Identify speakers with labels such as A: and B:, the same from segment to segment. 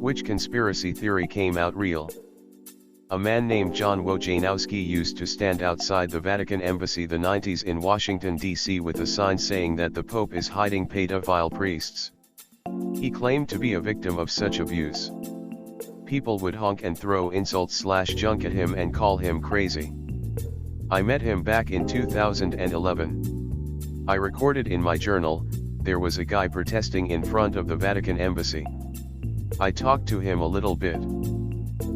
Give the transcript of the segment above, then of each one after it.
A: Which conspiracy theory came out real? A man named John Wojciechowski used to stand outside the Vatican Embassy the 90s in Washington, D.C. with a sign saying that the Pope is hiding pedophile priests. He claimed to be a victim of such abuse. People would honk and throw insults/junk at him and call him crazy. I met him back in 2011. I recorded in my journal, there was a guy protesting in front of the Vatican Embassy. I talked to him a little bit.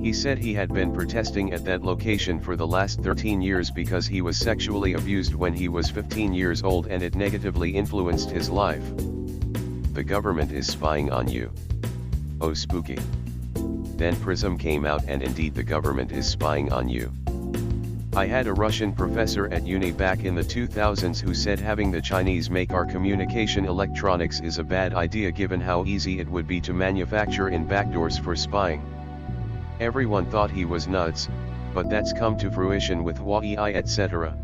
A: He said he had been protesting at that location for the last 13 years because he was sexually abused when he was 15 years old and it negatively influenced his life. The government is spying on you. Oh, spooky. Then Prism came out and indeed the government is spying on you. I had a Russian professor at uni back in the 2000s who said having the Chinese make our communication electronics is a bad idea given how easy it would be to manufacture in backdoors for spying. Everyone thought he was nuts, but that's come to fruition with Huawei etc.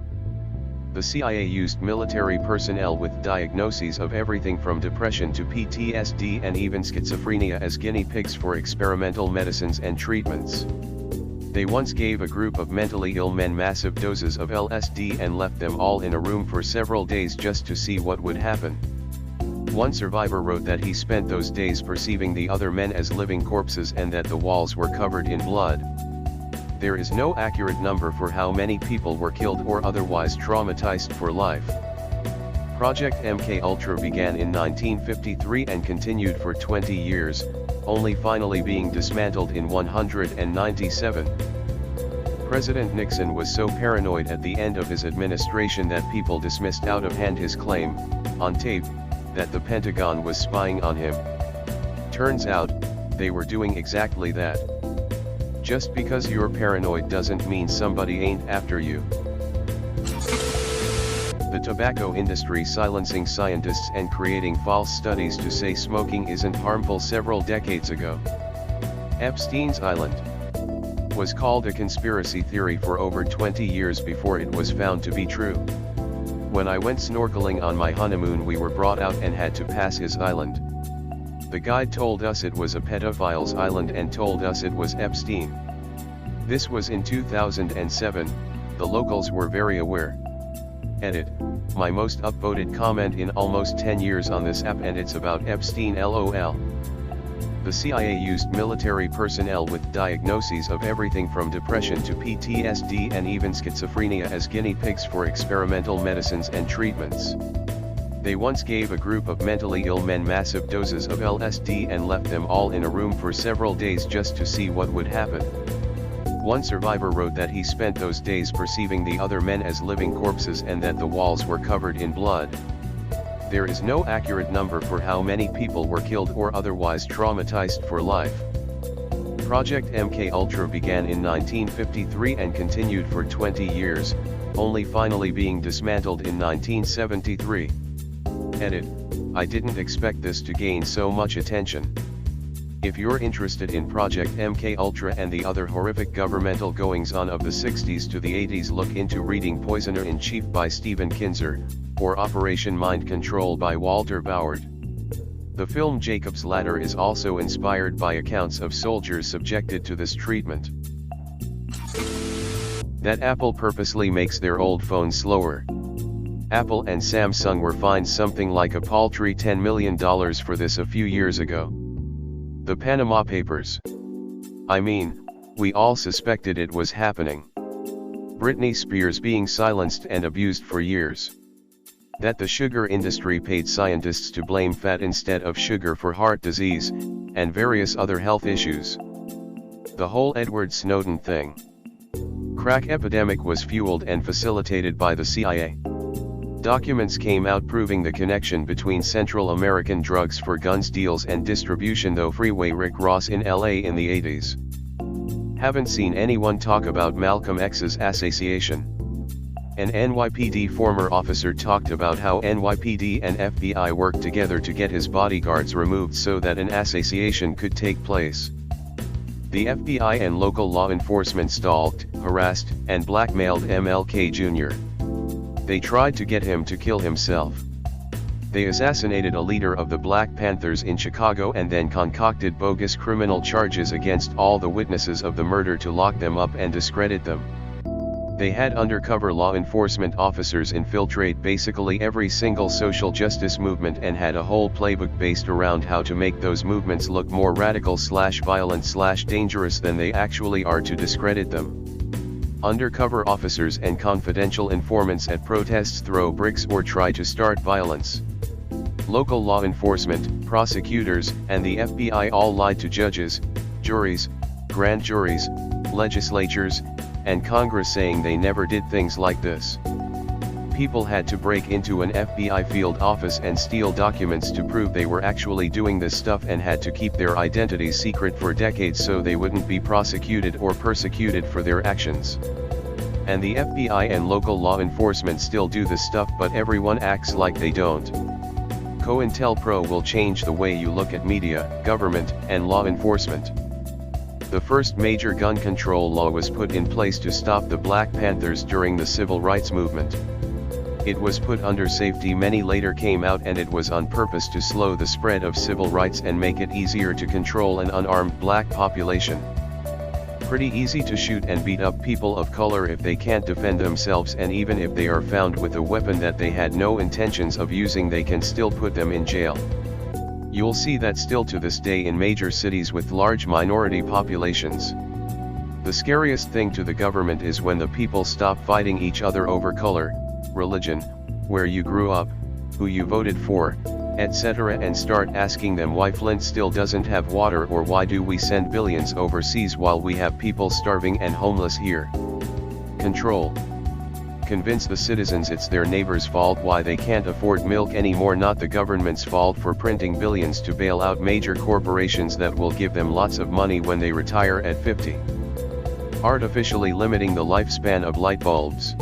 A: The CIA used military personnel with diagnoses of everything from depression to PTSD and even schizophrenia as guinea pigs for experimental medicines and treatments. They once gave a group of mentally ill men massive doses of LSD and left them all in a room for several days just to see what would happen. One survivor wrote that he spent those days perceiving the other men as living corpses and that the walls were covered in blood. There is no accurate number for how many people were killed or otherwise traumatized for life. Project MKUltra began in 1953 and continued for 20 years, only finally being dismantled in 1997. President Nixon was so paranoid at the end of his administration that people dismissed out of hand his claim, on tape, that the Pentagon was spying on him. Turns out, they were doing exactly that. Just because you're paranoid doesn't mean somebody ain't after you. The tobacco industry silencing scientists and creating false studies to say smoking isn't harmful several decades ago. Epstein's Island was called a conspiracy theory for over 20 years before it was found to be true. When I went snorkeling on my honeymoon, we were brought out and had to pass his island. The guide told us it was a pedophile's island and told us it was Epstein. This was in 2007, the locals were very aware. Edit, my most upvoted comment in almost 10 years on this app and it's about Epstein LOL. The CIA used military personnel with diagnoses of everything from depression to PTSD and even schizophrenia as guinea pigs for experimental medicines and treatments. They once gave a group of mentally ill men massive doses of LSD and left them all in a room for several days just to see what would happen. One survivor wrote that he spent those days perceiving the other men as living corpses and that the walls were covered in blood. There is no accurate number for how many people were killed or otherwise traumatized for life. Project MKUltra began in 1953 and continued for 20 years, only finally being dismantled in 1973. Edit, I didn't expect this to gain so much attention. If you're interested in Project MKUltra and the other horrific governmental goings-on of the 60s to the 80s, look into reading Poisoner-in-Chief by Stephen Kinzer, or Operation Mind Control by Walter Bauer. The film Jacob's Ladder is also inspired by accounts of soldiers subjected to this treatment. That Apple purposely makes their old phones slower. Apple and Samsung were fined something like a paltry $10 million for this a few years ago. The Panama Papers. I mean, we all suspected it was happening. Britney Spears being silenced and abused for years. That the sugar industry paid scientists to blame fat instead of sugar for heart disease, and various other health issues. The whole Edward Snowden thing. Crack epidemic was fueled and facilitated by the CIA. Documents came out proving the connection between Central American drugs for guns deals and distribution, though Freeway Rick Ross in LA in the 80s. Haven't seen anyone talk about Malcolm X's assassination. An NYPD former officer talked about how NYPD and FBI worked together to get his bodyguards removed so that an assassination could take place. The FBI and local law enforcement stalked, harassed, and blackmailed MLK Jr. They tried to get him to kill himself. They assassinated a leader of the Black Panthers in Chicago and then concocted bogus criminal charges against all the witnesses of the murder to lock them up and discredit them. They had undercover law enforcement officers infiltrate basically every single social justice movement and had a whole playbook based around how to make those movements look more radical/violent/dangerous than they actually are to discredit them. Undercover officers and confidential informants at protests throw bricks or try to start violence. Local law enforcement, prosecutors, and the FBI all lied to judges, juries, grand juries, legislatures, and Congress saying they never did things like this. People had to break into an FBI field office and steal documents to prove they were actually doing this stuff and had to keep their identities secret for decades so they wouldn't be prosecuted or persecuted for their actions. And the FBI and local law enforcement still do this stuff, but everyone acts like they don't. COINTELPRO will change the way you look at media, government, and law enforcement. The first major gun control law was put in place to stop the Black Panthers during the civil rights movement. It was put under safety. Many later came out, and it was on purpose to slow the spread of civil rights and make it easier to control an unarmed black population. Pretty easy to shoot and beat up people of color if they can't defend themselves, and even if they are found with a weapon that they had no intentions of using, they can still put them in jail. You'll see that still to this day in major cities with large minority populations. The scariest thing to the government is when the people stop fighting each other over color, religion, where you grew up, who you voted for, etc., and start asking them why Flint still doesn't have water, or why do we send billions overseas while we have people starving and homeless here. Control. Convince the citizens it's their neighbor's fault why they can't afford milk anymore, not the government's fault for printing billions to bail out major corporations that will give them lots of money when they retire at 50. Artificially limiting the lifespan of light bulbs.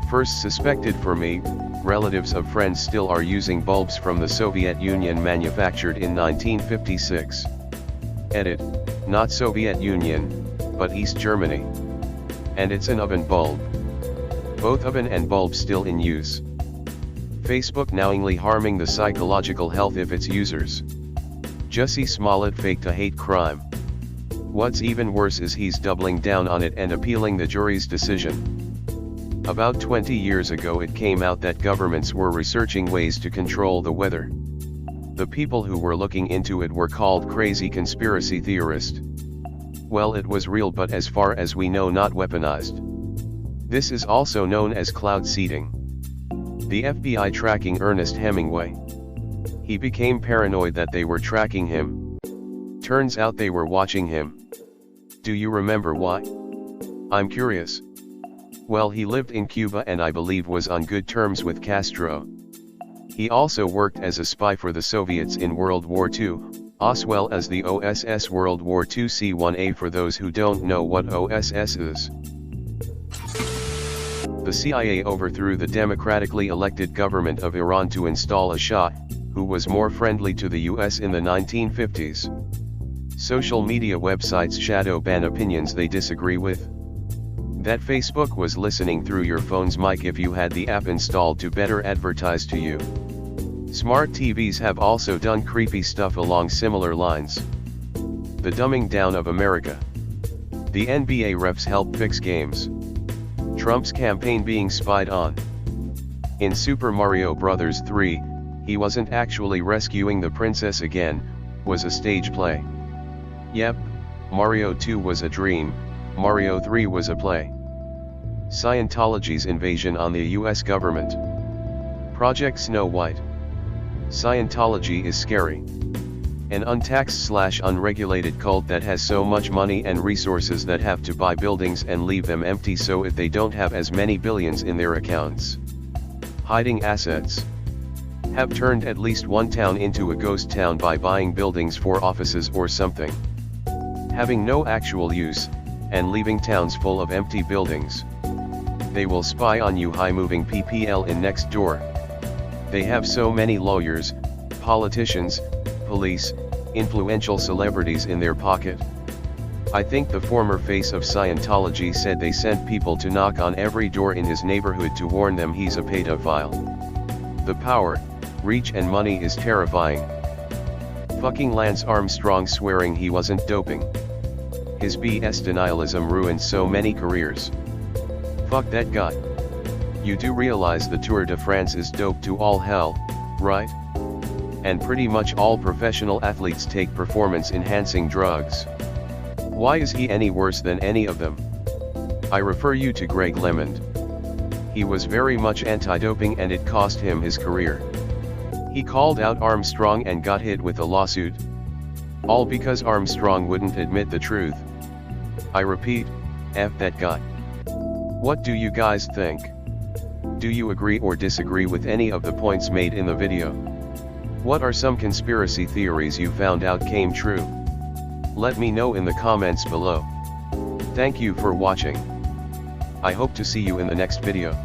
A: First suspected for me, relatives of friends still are using bulbs from the Soviet Union manufactured in 1956. Edit, not Soviet Union, but East Germany. And it's an oven bulb. Both oven and bulb still in use. Facebook knowingly harming the psychological health of its users. Jussie Smollett faked a hate crime. What's even worse is he's doubling down on it and appealing the jury's decision. About 20 years ago it came out that governments were researching ways to control the weather. The people who were looking into it were called crazy conspiracy theorists. Well, it was real, but as far as we know not weaponized. This is also known as cloud seeding. The FBI tracking Ernest Hemingway. He became paranoid that they were tracking him. Turns out they were watching him. Do you remember why? I'm curious. Well, he lived in Cuba and I believe was on good terms with Castro. He also worked as a spy for the Soviets in World War II, as well as the OSS World War II C-1A for those who don't know what OSS is. The CIA overthrew the democratically elected government of Iran to install a Shah, who was more friendly to the US in the 1950s. Social media websites shadow ban opinions they disagree with. That Facebook was listening through your phone's mic if you had the app installed to better advertise to you. Smart TVs have also done creepy stuff along similar lines. The dumbing down of America. The NBA refs help fix games. Trump's campaign being spied on. In Super Mario Bros. 3, he wasn't actually rescuing the princess again, was a stage play. Yep, Mario 2 was a dream, Mario 3 was a play. Scientology's invasion on the US government. Project Snow White. Scientology is scary. An untaxed/unregulated cult that has so much money and resources that have to buy buildings and leave them empty so if they don't have as many billions in their accounts. Hiding assets. Have turned at least one town into a ghost town by buying buildings for offices or something. Having no actual use, and leaving towns full of empty buildings. They will spy on you moving PPL in next door. They have so many lawyers, politicians, police, influential celebrities in their pocket. I think the former face of Scientology said they sent people to knock on every door in his neighborhood to warn them he's a pedophile. The power, Reach and money is terrifying. Fucking Lance Armstrong swearing he wasn't doping. His BS denialism ruined so many careers. Fuck that guy. You do realize the Tour de France is dope to all hell, right? And pretty much all professional athletes take performance-enhancing drugs. Why is he any worse than any of them? I refer you to Greg LeMond. He was very much anti-doping and it cost him his career. He called out Armstrong and got hit with a lawsuit. All because Armstrong wouldn't admit the truth. I repeat, F that guy. What do you guys think? Do you agree or disagree with any of the points made in the video? What are some conspiracy theories you found out came true? Let me know in the comments below. Thank you for watching. I hope to see you in the next video.